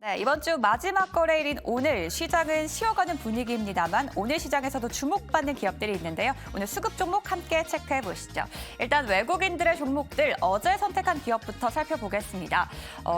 네, 이번 주 마지막 거래일인 오늘 시장은 쉬어가는 분위기입니다만 오늘 시장에서도 주목받는 기업들이 있는데요. 오늘 수급 종목 함께 체크해 보시죠. 일단 외국인들의 종목들 어제 선택한 기업부터 살펴보겠습니다.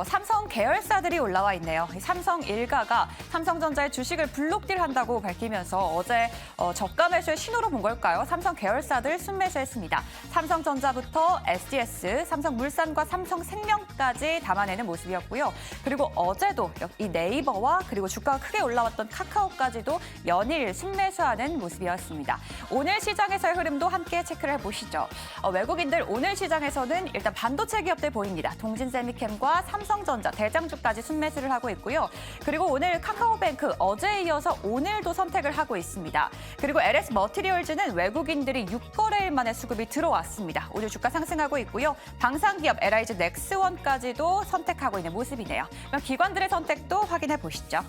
삼성 계열사들이 올라와 있네요. 삼성 일가가 삼성전자의 주식을 블록딜한다고 밝히면서 어제 저가 매수의 신호로 본 걸까요? 삼성 계열사들 순매수했습니다. 삼성전자부터 SDS, 삼성물산과 삼성생명까지 담아내는 모습이었고요. 그리고 어제도 이 네이버와 그리고 주가가 크게 올라왔던 카카오까지도 연일 순매수하는 모습이었습니다. 오늘 시장에서의 흐름도 함께 체크를 해보시죠. 외국인들 오늘 시장에서는 일단 반도체 기업들 보입니다. 동진세미캠과 삼성전자, 대장주까지 순매수를 하고 있고요. 그리고 오늘 카카오뱅크 어제에 이어서 오늘도 선택을 하고 있습니다. 그리고 LS 머티리얼즈는 외국인들이 6거래일 만에 수급이 들어왔습니다. 오늘 주가 상승하고 있고요. 방산기업 LIG 넥스원까지도 선택하고 있는 모습이네요. 그럼 기관들의 선택도 확인해 보시죠.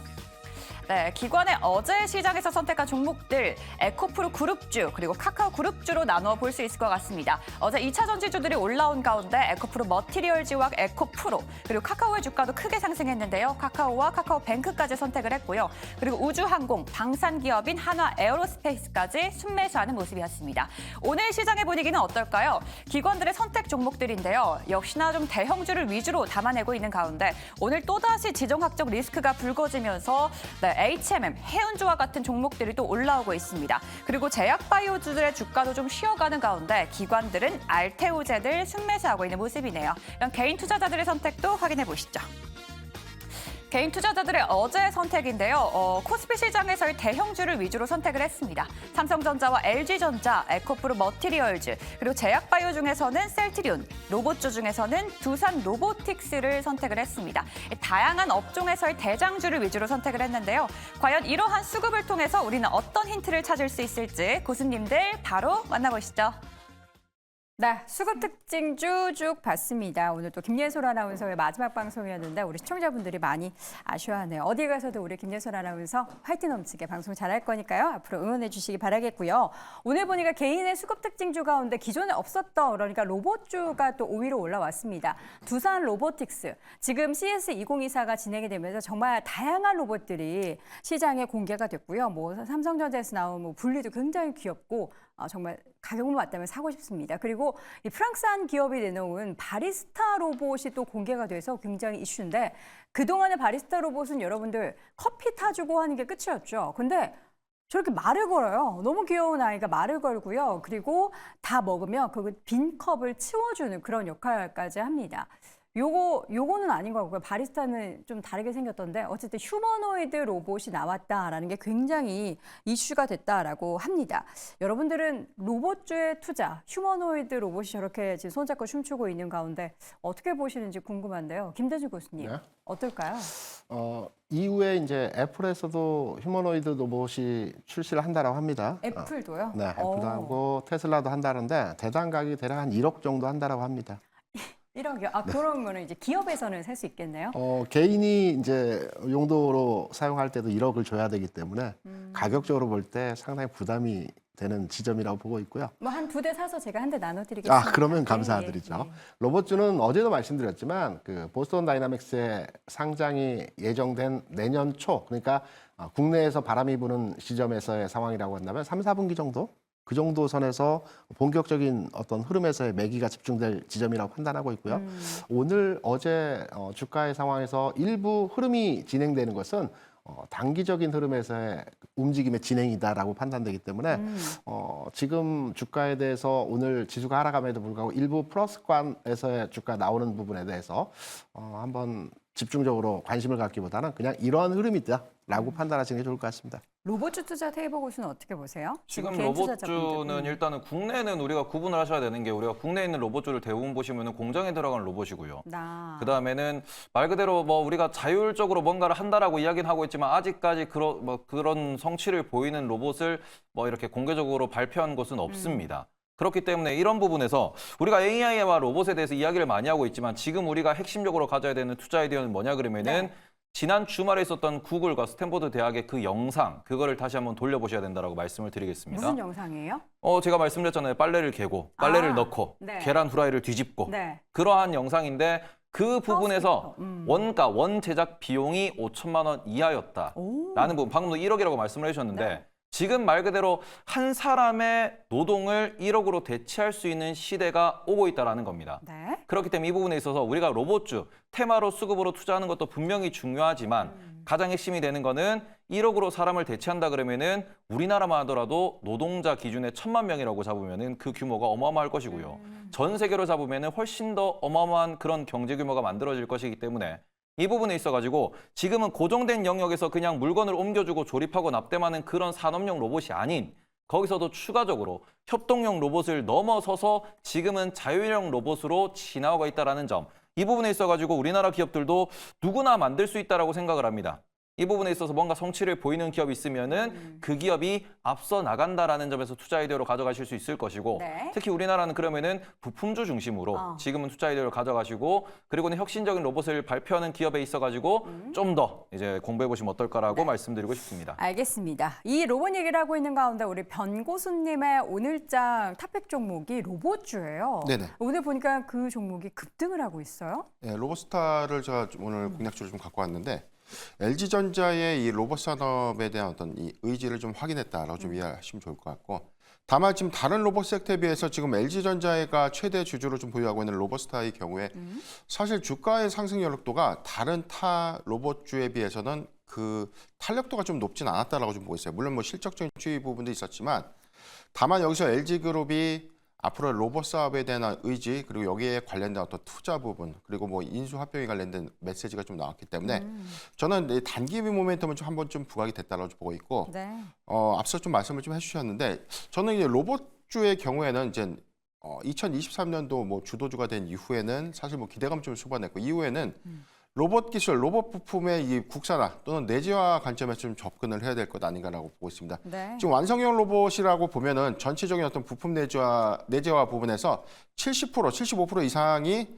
네, 기관의 어제 시장에서 선택한 종목들 에코프로 그룹주 그리고 카카오 그룹주로 나누어 볼 수 있을 것 같습니다. 어제 2차 전지주들이 올라온 가운데 에코프로 머티리얼즈와 에코프로 그리고 카카오의 주가도 크게 상승했는데요. 카카오와 카카오뱅크까지 선택을 했고요. 그리고 우주항공, 방산기업인 한화 에어로스페이스까지 순매수하는 모습이었습니다. 오늘 시장의 분위기는 어떨까요? 기관들의 선택 종목들인데요. 역시나 좀 대형주를 위주로 담아내고 있는 가운데 오늘 또다시 지정학적 리스크가 불거지면서 HMM, 해운주와 같은 종목들이 또 올라오고 있습니다. 그리고 제약바이오주들의 주가도 좀 쉬어가는 가운데 기관들은 알테오제들 순매수하고 있는 모습이네요. 그럼 개인 투자자들의 선택도 확인해 보시죠. 개인 투자자들의 어제 선택인데요. 코스피 시장에서의 대형주를 위주로 선택을 했습니다. 삼성전자와 LG전자, 에코프로 머티리얼즈, 그리고 제약바이오 중에서는 셀트리온, 로봇주 중에서는 두산 로보틱스를 선택을 했습니다. 다양한 업종에서의 대장주를 위주로 선택을 했는데요. 과연 이러한 수급을 통해서 우리는 어떤 힌트를 찾을 수 있을지 고수님들 바로 만나보시죠. 네, 수급 특징주 쭉 봤습니다. 오늘 또 김예솔 아나운서의 마지막 방송이었는데 우리 시청자분들이 많이 아쉬워하네요. 어디 가서도 우리 김예솔 아나운서 화이팅 넘치게 방송 잘할 거니까요. 앞으로 응원해 주시기 바라겠고요. 오늘 보니까 개인의 수급 특징주 가운데 기존에 없었던 그러니까 로봇주가 또 5위로 올라왔습니다. 두산 로보틱스, 지금 CS2024가 진행이 되면서 정말 다양한 로봇들이 시장에 공개가 됐고요. 뭐 삼성전자에서 나온 뭐 분리도 굉장히 귀엽고 정말 가격만 맞다면 사고 싶습니다. 그리고 이 프랑스한 기업이 내놓은 바리스타 로봇이 또 공개가 돼서 굉장히 이슈인데 그동안의 바리스타 로봇은 여러분들 커피 타주고 하는 게 끝이었죠. 근데 저렇게 말을 걸어요. 너무 귀여운 아이가 말을 걸고요. 그리고 다 먹으면 그 빈 컵을 치워주는 그런 역할까지 합니다. 요거는 아닌 것 같고요. 바리스타는 좀 다르게 생겼던데 어쨌든 휴머노이드 로봇이 나왔다라는 게 굉장히 이슈가 됐다라고 합니다. 여러분들은 로봇주의 투자, 휴머노이드 로봇이 저렇게 지금 손잡고 춤추고 있는 가운데 어떻게 보시는지 궁금한데요. 김대중 교수님, 네. 어떨까요? 이후에 이제 애플에서도 휴머노이드 로봇이 출시를 한다라고 합니다. 애플도요? 네, 애플도 하고 테슬라도 한다는데 대당 가격이 대략 한 1억 정도 한다라고 합니다. 1억이요? 아, 그런 거는 이제 기업에서는 살 수 있겠네요? 개인이 이제 용도로 사용할 때도 1억을 줘야 되기 때문에 가격적으로 볼 때 상당히 부담이 되는 지점이라고 보고 있고요. 뭐 한 2대 사서 제가 한 대 나눠드리겠습니다. 아, 그러면 감사드리죠. 네, 네. 로봇주는 어제도 말씀드렸지만 그 보스턴 다이나믹스의 상장이 예정된 내년 초, 그러니까 국내에서 바람이 부는 시점에서의 상황이라고 한다면 3, 4분기 정도? 그 정도 선에서 본격적인 어떤 흐름에서의 매기가 집중될 지점이라고 판단하고 있고요. 오늘 어제 주가의 상황에서 일부 흐름이 진행되는 것은 단기적인 흐름에서의 움직임의 진행이다라고 판단되기 때문에 지금 주가에 대해서 오늘 지수가 하락함에도 불구하고 일부 플러스권에서의 주가 나오는 부분에 대해서 한번 집중적으로 관심을 갖기보다는 그냥 이러한 흐름이다라고 판단하시는 게 좋을 것 같습니다. 로봇주 투자 테이블고수는 어떻게 보세요? 지금 로봇주는 일단은 국내는 우리가 구분을 하셔야 되는 게 우리가 국내에 있는 로봇주를 대부분 보시면 공장에 들어간 로봇이고요. 그다음에는 말 그대로 뭐 우리가 자율적으로 뭔가를 한다라고 이야기는 하고 있지만 아직까지 그런 성취를 보이는 로봇을 뭐 이렇게 공개적으로 발표한 곳은 없습니다. 그렇기 때문에 이런 부분에서 우리가 AI와 로봇에 대해서 이야기를 많이 하고 있지만 지금 우리가 핵심적으로 가져야 되는 투자 아이디어는 뭐냐 그러면은 지난 주말에 있었던 구글과 스탠포드 대학의 그 영상, 그거를 다시 한번 돌려보셔야 된다라고 말씀을 드리겠습니다. 무슨 영상이에요? 제가 말씀드렸잖아요. 빨래를 개고, 빨래를 넣고, 계란 후라이를 뒤집고. 그러한 영상인데 그 부분에서 원가, 원 제작 비용이 5천만 원 이하였다라는 부분, 방금도 1억이라고 말씀을 해주셨는데 네. 지금 말 그대로 한 사람의 노동을 1억으로 대체할 수 있는 시대가 오고 있다는 겁니다. 네. 그렇기 때문에 이 부분에 있어서 우리가 로봇주, 테마로 수급으로 투자하는 것도 분명히 중요하지만 가장 핵심이 되는 거는 1억으로 사람을 대체한다 그러면은 우리나라만 하더라도 노동자 기준에 1,000만 명이라고 잡으면은 그 규모가 어마어마할 것이고요. 전 세계로 잡으면은 훨씬 더 어마어마한 그런 경제 규모가 만들어질 것이기 때문에 이 부분에 있어가지고 지금은 고정된 영역에서 그냥 물건을 옮겨주고 조립하고 납땜하는 그런 산업용 로봇이 아닌 거기서도 추가적으로 협동용 로봇을 넘어서서 지금은 자율형 로봇으로 진화하고 있다는 점. 이 부분에 있어가지고 우리나라 기업들도 누구나 만들 수 있다라고 생각을 합니다. 이 부분에 있어서 뭔가 성취를 보이는 기업이 있으면은 그 기업이 앞서 나간다라는 점에서 투자 아이디어로 가져가실 수 있을 것이고 네. 특히 우리나라는 그러면은 부품주 중심으로 지금은 투자 아이디어를 가져가시고 그리고는 혁신적인 로봇을 발표하는 기업에 있어가지고 좀 더 이제 공부해 보시면 어떨까라고 말씀드리고 싶습니다. 알겠습니다. 이 로봇 얘기를 하고 있는 가운데 우리 변고수님의 오늘장 탑픽 종목이 로봇주예요. 네네. 오늘 보니까 그 종목이 급등을 하고 있어요. 네, 로봇스타를 제가 오늘 공략주를 좀 갖고 왔는데 LG전자의 이 로봇 산업에 대한 어떤 이 의지를 좀 확인했다라고 좀 이해하시면 좋을 것 같고 다만 지금 다른 로봇 섹터에 비해서 지금 LG전자가 최대 주주로 좀 보유하고 있는 로봇스타의 경우에 사실 주가의 상승 여력도가 다른 타 로봇주에 비해서는 그 탄력도가 좀 높진 않았다라고 좀 보고 있어요. 물론 뭐 실적적인 추이 부분도 있었지만 다만 여기서 LG그룹이 앞으로 로봇 사업에 대한 의지 그리고 여기에 관련된 어떤 투자 부분 그리고 뭐 인수 합병에 관련된 메시지가 좀 나왔기 때문에 저는 이 단기 모멘텀은 좀 한번 좀 부각이 됐다고 보고 있고 네. 앞서 좀 말씀을 좀 해주셨는데 저는 이제 로봇주의 경우에는 이제 2023년도 뭐 주도주가 된 이후에는 사실 뭐 기대감 좀 수반했고 이후에는 로봇 기술, 로봇 부품의 이 국산화 또는 내재화 관점에서 좀 접근을 해야 될 것 아닌가라고 보고 있습니다. 네. 지금 완성형 로봇이라고 보면은 전체적인 어떤 부품 내재화 부분에서 70%, 75% 이상이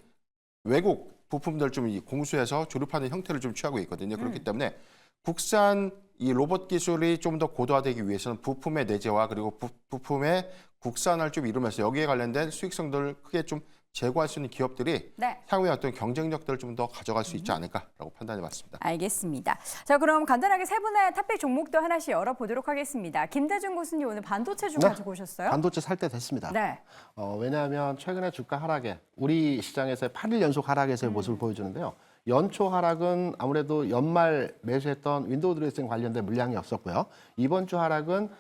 외국 부품들 좀 공수해서 조립하는 형태를 좀 취하고 있거든요. 그렇기 때문에 국산 이 로봇 기술이 좀 더 고도화되기 위해서는 부품의 내재화 그리고 부품의 국산화를 좀 이루면서 여기에 관련된 수익성들을 크게 좀 제고할 수 있는 기업들이 네. 향후에 어떤 경쟁력들을 좀 더 가져갈 수 있지 않을까라고 판단해봤습니다. 알겠습니다. 자, 그럼 간단하게 세 분의 탑픽 종목도 하나씩 열어보도록 하겠습니다. 김대중 교수님 오늘 반도체 중 네. 가지고 오셨어요? 반도체 살 때 됐습니다. 네. 왜냐하면 최근에 주가 하락에 우리 시장에서의 8일 연속 하락에서의 모습을 보여주는데요. 연초 하락은 아무래도 연말 매수했던 윈도우 드레싱 관련된 물량이 없었고요. 이번 주 하락은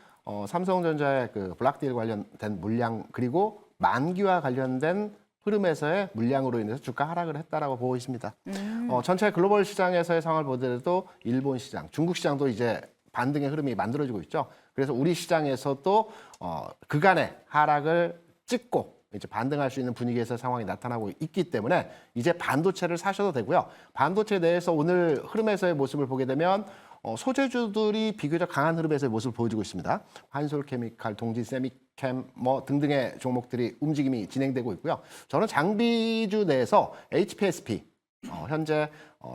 삼성전자의 그 블락딜 관련된 물량 그리고 만기와 관련된 흐름에서의 물량으로 인해서 주가 하락을 했다라고 보고 있습니다. 전체 글로벌 시장에서의 상황을 보더라도 일본 시장, 중국 시장도 이제 반등의 흐름이 만들어지고 있죠. 그래서 우리 시장에서도 그간의 하락을 찍고 이제 반등할 수 있는 분위기에서 상황이 나타나고 있기 때문에 이제 반도체를 사셔도 되고요. 반도체 내에서 오늘 흐름에서의 모습을 보게 되면 소재주들이 비교적 강한 흐름에서의 모습을 보여주고 있습니다. 한솔케미칼, 동진세미캠 뭐 등등의 종목들이 움직임이 진행되고 있고요. 저는 장비주 내에서 HPSP 현재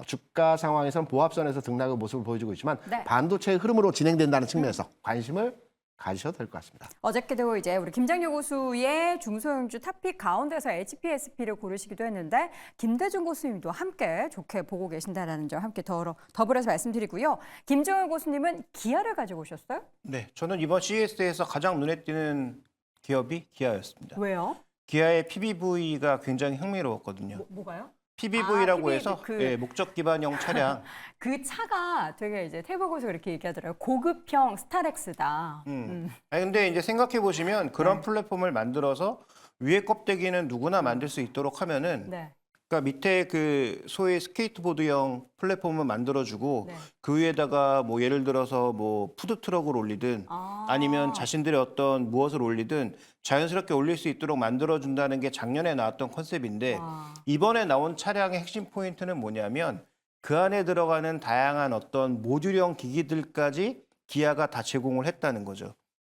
주가 상황에서는 보합선에서 등락의 모습을 보여주고 있지만 네. 반도체의 흐름으로 진행된다는 측면에서 관심을 가지셔도 될 것 같습니다. 어저께도 이제 우리 김장효 고수의 중소형주 탑픽 가운데서 HPSP를 고르시기도 했는데 김대중 고수님도 함께 좋게 보고 계신다는 점 함께 더불어서 말씀드리고요. 김정일 고수님은 기아를 가지고 오셨어요? 네, 저는 이번 CES에서 가장 눈에 띄는 기업이 기아였습니다. 왜요? 기아의 PBV가 굉장히 흥미로웠거든요. 뭐가요? PBV라고 PBV, 해서 그- 예, 목적 기반형 차량. 그 차가 되게 이제 태보고서 그렇게 얘기하더라고요. 고급형 스타렉스다. 아니, 근데 이제 생각해 보시면 그런 네. 플랫폼을 만들어서 위에 껍데기는 누구나 만들 수 있도록 하면은 네. 그러니까 밑에 그 소위 스케이트보드형 플랫폼을 만들어주고 네. 그 위에다가 뭐 예를 들어서 뭐 푸드트럭을 올리든 아니면 자신들의 어떤 무엇을 올리든 자연스럽게 올릴 수 있도록 만들어준다는 게 작년에 나왔던 컨셉인데 이번에 나온 차량의 핵심 포인트는 뭐냐면 그 안에 들어가는 다양한 어떤 모듈형 기기들까지 기아가 다 제공을 했다는 거죠.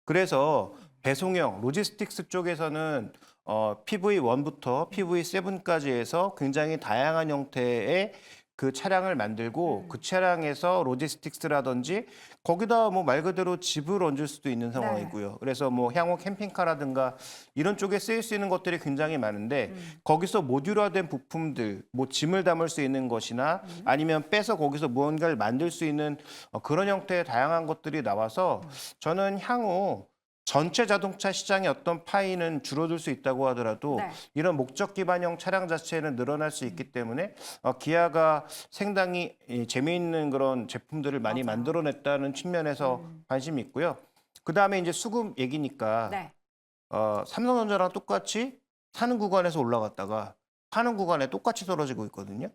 그래서 배송형, 로지스틱스 쪽에서는 PV1부터 PV7까지 해서 굉장히 다양한 형태의 그 차량을 만들고 그 차량에서 로지스틱스라든지 거기다 뭐 말 그대로 집을 얹을 수도 있는 상황이고요. 그래서 뭐 향후 캠핑카라든가 이런 쪽에 쓰일 수 있는 것들이 굉장히 많은데 거기서 모듈화된 부품들, 뭐 짐을 담을 수 있는 것이나 아니면 빼서 거기서 무언가를 만들 수 있는 그런 형태의 다양한 것들이 나와서 저는 향후 전체 자동차 시장의 어떤 파이는 줄어들 수 있다고 하더라도 네. 이런 목적 기반형 차량 자체는 늘어날 수 있기 때문에 기아가 상당히 재미있는 그런 제품들을 많이 만들어냈다는 측면에서 관심이 있고요. 그다음에 이제 수급 얘기니까 네. 삼성전자랑 똑같이 사는 구간에서 올라갔다가 파는 구간에 똑같이 떨어지고 있거든요.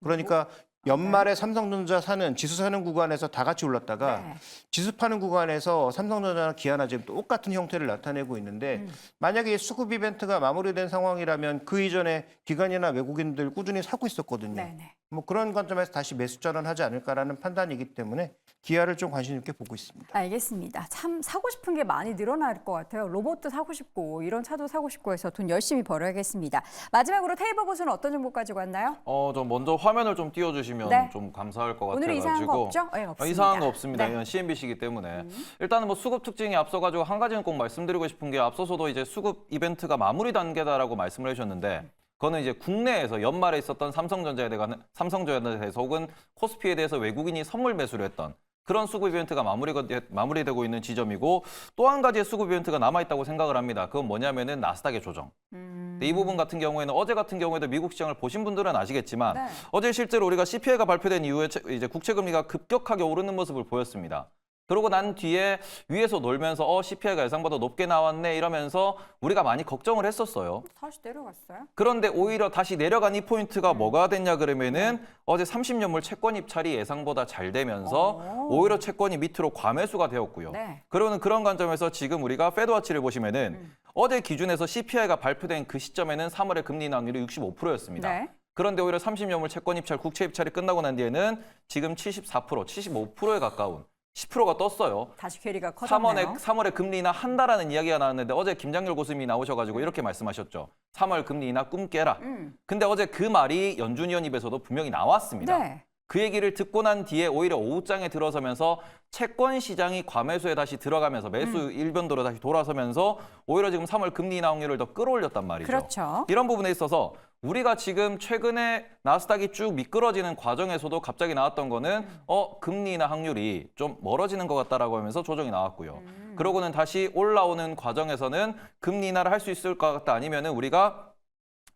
그러니까 연말에 삼성전자 사는 지수 사는 구간에서 다 같이 올랐다가 네. 지수 파는 구간에서 삼성전자나 기아나 지금 똑같은 형태를 나타내고 있는데 만약에 이 수급 이벤트가 마무리된 상황이라면 그 이전에 기관이나 외국인들 꾸준히 사고 있었거든요. 네네. 뭐 그런 관점에서 다시 매수 전환하지 않을까라는 판단이기 때문에 기아를 좀 관심 있게 보고 있습니다. 알겠습니다. 참 사고 싶은 게 많이 늘어날 것 같아요. 로봇도 사고 싶고 이런 차도 사고 싶고 해서 돈 열심히 벌어야겠습니다. 마지막으로 테이블 고수는 어떤 정보 가지고 왔나요? 좀 먼저 화면을 좀 띄워주시면 네. 좀 감사할 것 오늘은 같아가지고. 이상한 거 없죠? 네, 없습니다. 이상한 거 없습니다. 네. 이건 CNBC이기 때문에. 일단은 뭐 수급 특징이 앞서가지고 한 가지는 꼭 말씀드리고 싶은 게 앞서서도 이제 수급 이벤트가 마무리 단계다라고 말씀을 해주셨는데 그거는 이제 국내에서 연말에 있었던 삼성전자에 대해서 혹은 코스피에 대해서 외국인이 선물 매수를 했던 그런 수급 이벤트가 마무리되고 있는 지점이고 또 한 가지의 수급 이벤트가 남아있다고 생각을 합니다. 그건 뭐냐면은 나스닥의 조정. 근데 이 부분 같은 경우에는 어제 같은 경우에도 미국 시장을 보신 분들은 아시겠지만 네. 어제 실제로 우리가 CPI가 발표된 이후에 이제 국채금리가 급격하게 오르는 모습을 보였습니다. 그러고 난 뒤에 위에서 놀면서 CPI가 예상보다 높게 나왔네 이러면서 우리가 많이 걱정을 했었어요. 다시 내려갔어요? 그런데 오히려 다시 내려간 이 포인트가 뭐가 됐냐 그러면은 어제 30년물 채권 입찰이 예상보다 잘 되면서 오히려 채권이 밑으로 과매수가 되었고요. 네. 그러는 그런 관점에서 지금 우리가 페드워치를 보시면은 어제 기준에서 CPI가 발표된 그 시점에는 3월의 금리 인하 확률이 65%였습니다. 네. 그런데 오히려 30년물 채권 입찰, 국채 입찰이 끝나고 난 뒤에는 지금 74%, 75%에 가까운 10%가 떴어요. 다시 괴리가 커졌네요. 3월에 금리 인하 한다라는 이야기가 나왔는데 어제 김장렬 교수님이 나오셔가지고 이렇게 말씀하셨죠. 3월 금리 인하 꿈 깨라. 근데 어제 그 말이 연준 위원 입에서도 분명히 나왔습니다. 네. 그 얘기를 듣고 난 뒤에 오히려 오후장에 들어서면서 채권 시장이 과매수에 다시 들어가면서 매수 일변도로 다시 돌아서면서 오히려 지금 3월 금리 인하 확률을 더 끌어올렸단 말이죠. 그렇죠. 이런 부분에 있어서 우리가 지금 최근에 나스닥이 쭉 미끄러지는 과정에서도 갑자기 나왔던 거는 금리 인하 확률이 좀 멀어지는 것 같다라고 하면서 조정이 나왔고요. 그러고는 다시 올라오는 과정에서는 금리 인하를 할 수 있을 것 같다 아니면은 우리가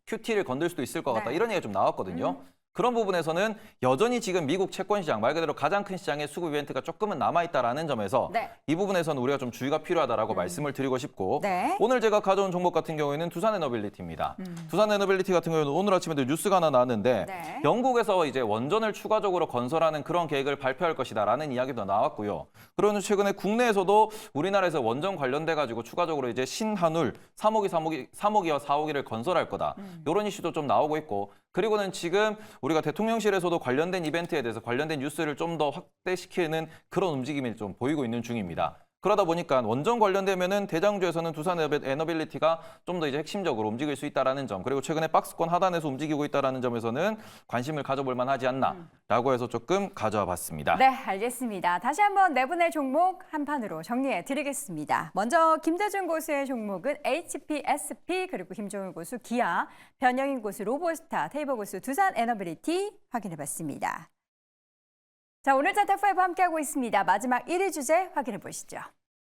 QT를 건들 수도 있을 것 같다 네. 이런 얘기가 좀 나왔거든요. 그런 부분에서는 여전히 지금 미국 채권 시장 말 그대로 가장 큰 시장의 수급 이벤트가 조금은 남아있다라는 점에서 네. 이 부분에서는 우리가 좀 주의가 필요하다라고 말씀을 드리고 싶고 네. 오늘 제가 가져온 종목 같은 경우에는 두산에너빌리티입니다. 두산에너빌리티 같은 경우는 오늘 아침에도 뉴스가 하나 나왔는데 네. 영국에서 이제 원전을 추가적으로 건설하는 그런 계획을 발표할 것이다라는 이야기도 나왔고요. 그러는 최근에 국내에서도 우리나라에서 원전 관련돼 가지고 추가적으로 이제 신한울 3호기와 4호기를 건설할 거다. 이런 이슈도 좀 나오고 있고 그리고는 지금 우리가 대통령실에서도 관련된 이벤트에 대해서 관련된 뉴스를 좀 더 확대시키는 그런 움직임이 좀 보이고 있는 중입니다. 그러다 보니까 원전 관련되면은 대장주에서는 두산에너빌리티가 좀 더 이제 핵심적으로 움직일 수 있다라는 점, 그리고 최근에 박스권 하단에서 움직이고 있다라는 점에서는 관심을 가져볼 만하지 않나라고 해서 조금 가져와 봤습니다. 네, 알겠습니다. 다시 한번 네 분의 종목 한 판으로 정리해 드리겠습니다. 먼저 김대중 고수의 종목은 HPSP, 그리고 김종일 고수 기아, 변영인 고수 로보스타, 테이버 고수 두산에너빌리티 확인해 봤습니다. 자, 오늘 자 탑5 함께하고 있습니다. 마지막 1위 주제 확인해 보시죠.